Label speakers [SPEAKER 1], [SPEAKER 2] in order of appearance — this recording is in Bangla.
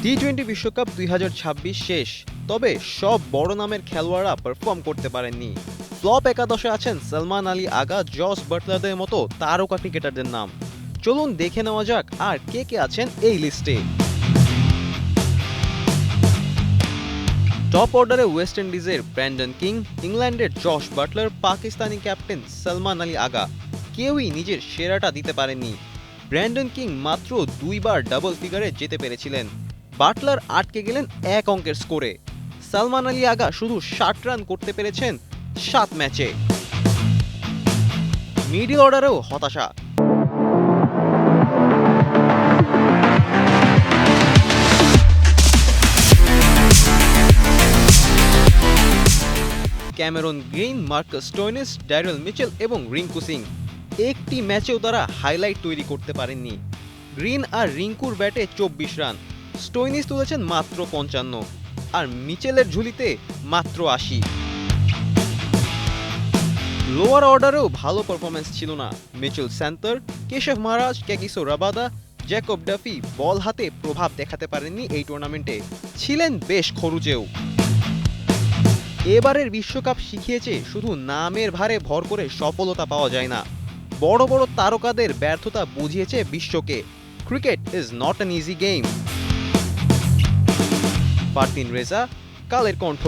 [SPEAKER 1] টি-20 বিশ্বকাপ 2026 শেষ, তবে সব বড় নামের খেলোয়াড়রা পারফর্ম করতে পারেননি। ফ্লপ একাদশে আছেন সালমান আলী আগা, জস বাটলারদের মতো তারকা ক্রিকেটারদের নাম। চলুন দেখে নেওয়া যাক আর কে কে আছেন এই লিস্টে। টপ অর্ডারে ওয়েস্ট ইন্ডিজের ব্র্যান্ডন কিং, ইংল্যান্ডের Jos Buttler, Pakistani captain Salman Ali Agha কেউই নিজের সেরাটা দিতে পারেননি। ব্র্যান্ডন কিং মাত্র 2বার ডাবল ফিগারে যেতে পেরেছিলেন, বাটলার আটকে গেলেন 1 অঙ্কের স্কোরে। সালমান আলী আগা শুধু 60 রান করতে পেরেছেন 7 ম্যাচে। মিডল অর্ডারেও হতাশা। Cameron green, Marcus Stoinis, Daryl Mitchell এবং রিঙ্কু সিং একটি ম্যাচেও তারা হাইলাইট তৈরি করতে পারেননি। গ্রিন আর রিঙ্কুর ব্যাটে 24 রান, স্টোইনিস তুলেছেন মাত্র 55, আর মিচেলের ঝুলিতে মাত্র 80। লোয়ার অর্ডারেও ভালো পারফরম্যান্স ছিল না। মিচেল স্যান্টার, কেশব মহারাজ, ক্যাগিসো রাবাদা, জ্যাকব ডাফি বল হাতে প্রভাব দেখাতে পারেননি এই টুর্নামেন্টে, ছিলেন বেশ খরুচেও। এবারের বিশ্বকাপ শিখিয়েছে শুধু নামের ভারে ভর করে সফলতা পাওয়া যায় না। বড় বড় তারকাদের ব্যর্থতা বুঝিয়েছে বিশ্বকে, cricket is not an easy game. Fardin Reza, Kaler Kantho.